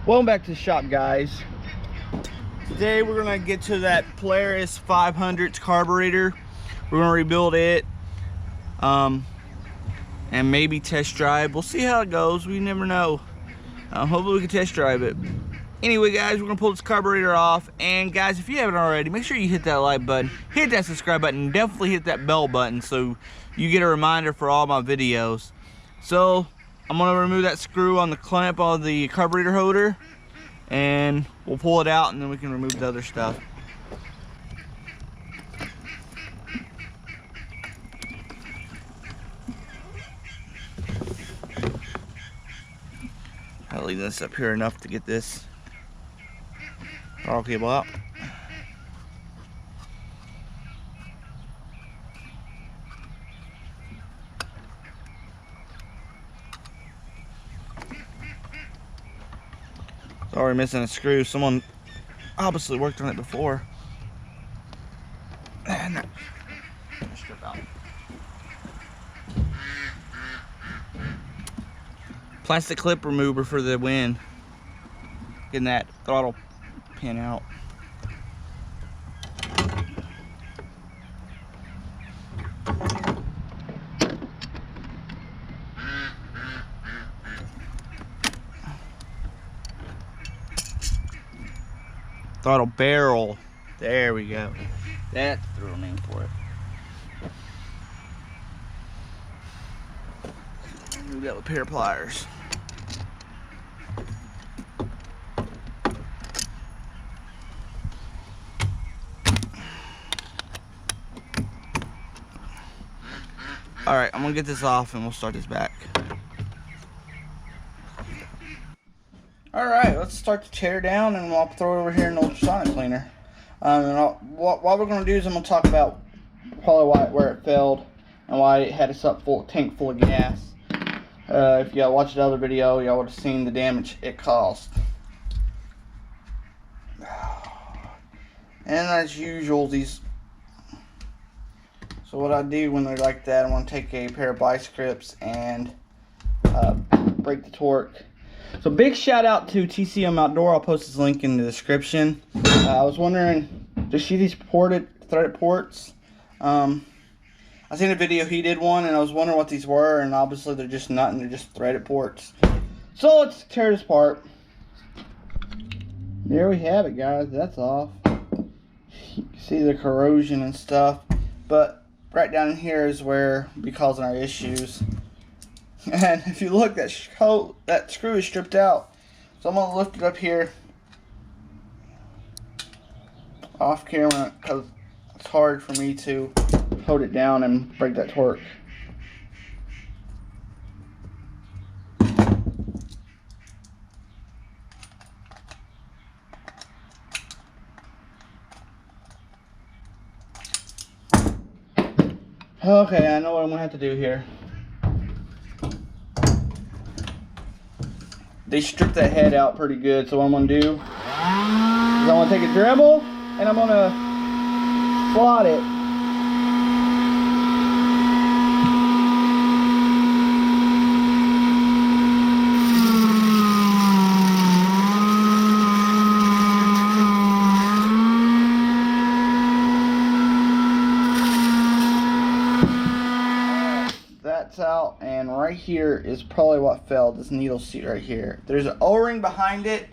Welcome back to the shop, guys. Today we're gonna get to that Polaris 500 carburetor. We're gonna rebuild it, and maybe test drive. We'll see how it goes. We never know. Hopefully we can test drive it. Anyway, guys, we're gonna pull this carburetor off. And guys, if you haven't already, make sure you hit that like button, hit that subscribe button, and definitely hit that bell button so you get a reminder for all my videos. So I'm gonna remove that screw on the clamp of the carburetor holder, and we'll pull it out, and then we can remove the other stuff. I'll leave this up here enough to get this throttle cable out. Sorry, missing a screw. Someone obviously worked on it before. And strip out. Plastic clip remover for the wind. Getting that throttle pin out. Throttle barrel. There we go. That's the real name for it. Move that with a pair of pliers. Alright, I'm gonna get this off and we'll start this back. Alright, let's start the chair down, and I'll throw it over here in the ultrasonic cleaner. What we're going to do is I'm going to talk about probably where it failed and why it had a tank full of gas. If y'all watched the other video, y'all would have seen the damage it caused. And as usual, so what I do when they're like that, I want to take a pair of vice grips and break the torque. So big shout out to TCM Outdoor. I'll post his link in the description. I was wondering, does she these threaded ports? I seen a video, he did one, and I was wondering what these were, and obviously they're just nothing, they're just threaded ports. So let's tear this apart. There we have it, guys. That's off. You can see the corrosion and stuff, but right down in here is where it'll be causing our issues. And if you look, that screw is stripped out. So I'm going to lift it up here off camera because it's hard for me to hold it down and break that torque. Okay, I know what I'm going to have to do here. They stripped that head out pretty good, so what I'm going to do is I'm going to take a Dremel and I'm going to slot it. That's out, and right here is probably what failed, this needle seat right here. There's an O-ring behind it.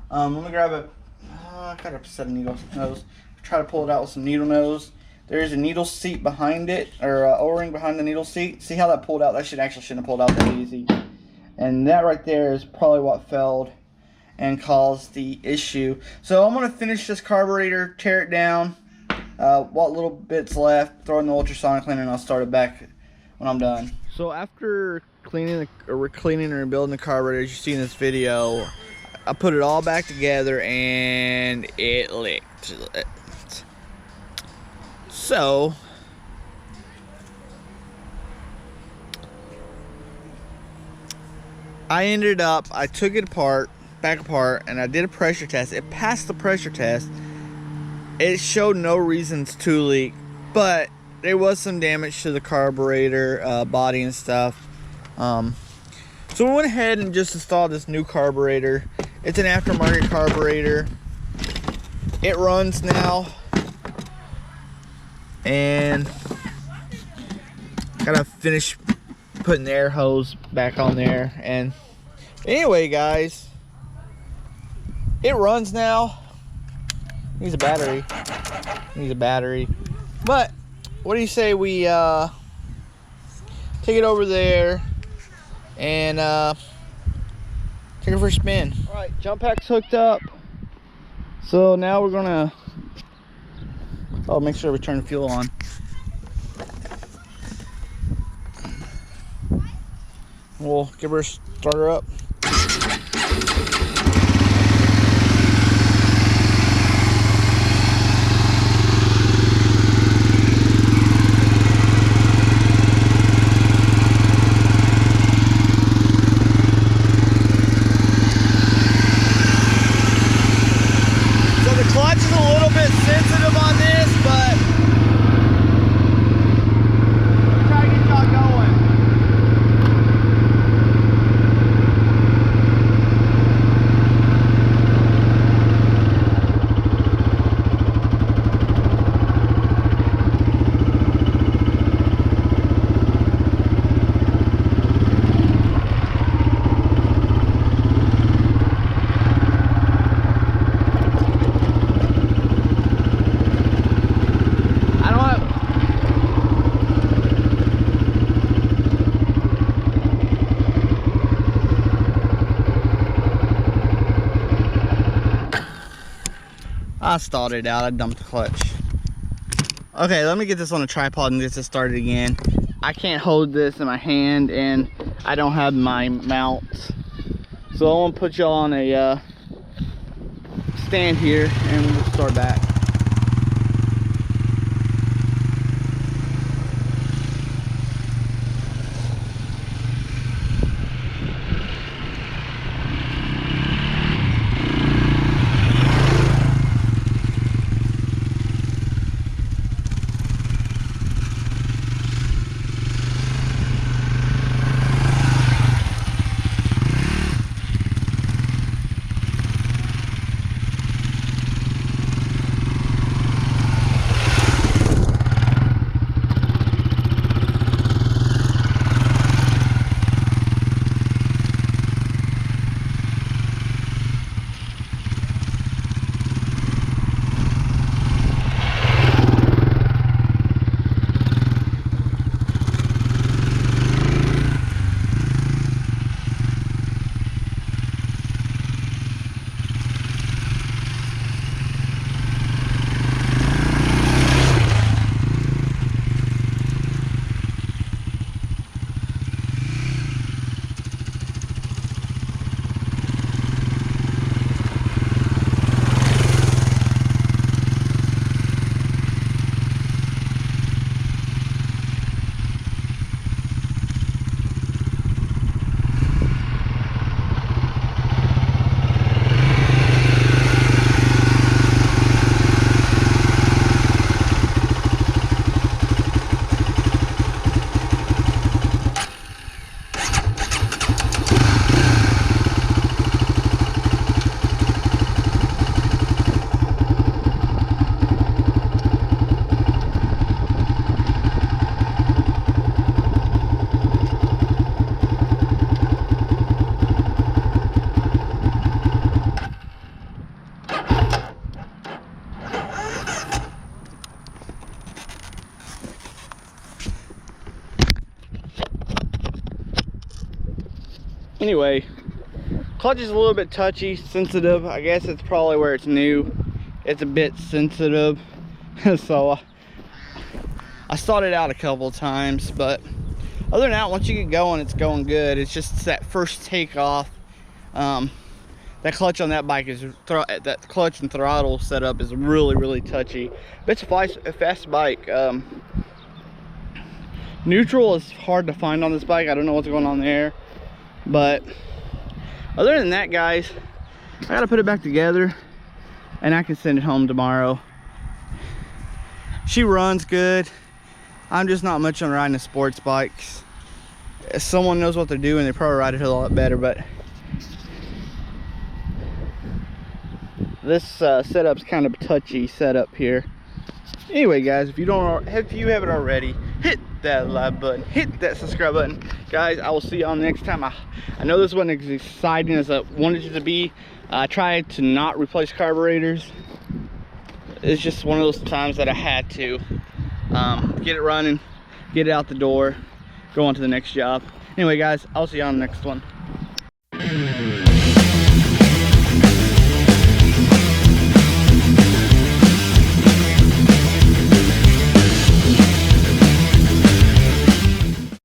Let me grab I got a set of needle nose. Try to pull it out with some needle nose. There's a needle seat behind it, or O-ring behind the needle seat. See how that pulled out? That shouldn't have pulled out that easy. And that right there is probably what failed and caused the issue. So I'm going to finish this carburetor, tear it down, what little bits left, throw it in the ultrasonic cleaner, and I'll start it back when I'm done. So after cleaning and rebuilding the carburetor, as you see in this video, I put it all back together and it licked. So I took it back apart, and I did a pressure test. It passed the pressure test. It showed no reasons to leak, but there was some damage to the carburetor body and stuff. So we went ahead and just installed this new carburetor. It's an aftermarket carburetor. It runs now. And gotta finish putting the air hose back on there. And anyway, guys, it runs now. Needs a battery. But what do you say we take it over there and take it for a spin? All right, jump pack's hooked up. So now we're gonna make sure we turn the fuel on. We'll give her a starter up. I stalled it out. I dumped the clutch. Okay, let me get this on a tripod and get this started again. I can't hold this in my hand and I don't have my mount. So I want to put y'all on a stand here and we'll start back. Anyway, clutch is a little bit touchy, sensitive. I guess it's probably where it's new. It's a bit sensitive. So I started out a couple of times, but other than that, once you get going, it's going good. It's just that first takeoff. That clutch on that bike is, that clutch and throttle setup is really touchy. But it's a fast bike. Neutral is hard to find on this bike. I don't know what's going on there. But other than that, guys, I gotta put it back together and I can send it home tomorrow. She runs good. I'm just not much on riding the sports bikes. If someone knows what they're doing, they probably ride it a lot better. But this setup's kind of a touchy setup here. Anyway, guys, if you haven't already, hit that like button, hit that subscribe button. Guys, I will see y'all next time. I know this wasn't as exciting as I wanted it to be. I tried to not replace carburetors. It's just one of those times that I had to get it running, get it out the door, go on to the next job. Anyway, guys, I'll see you on the next one.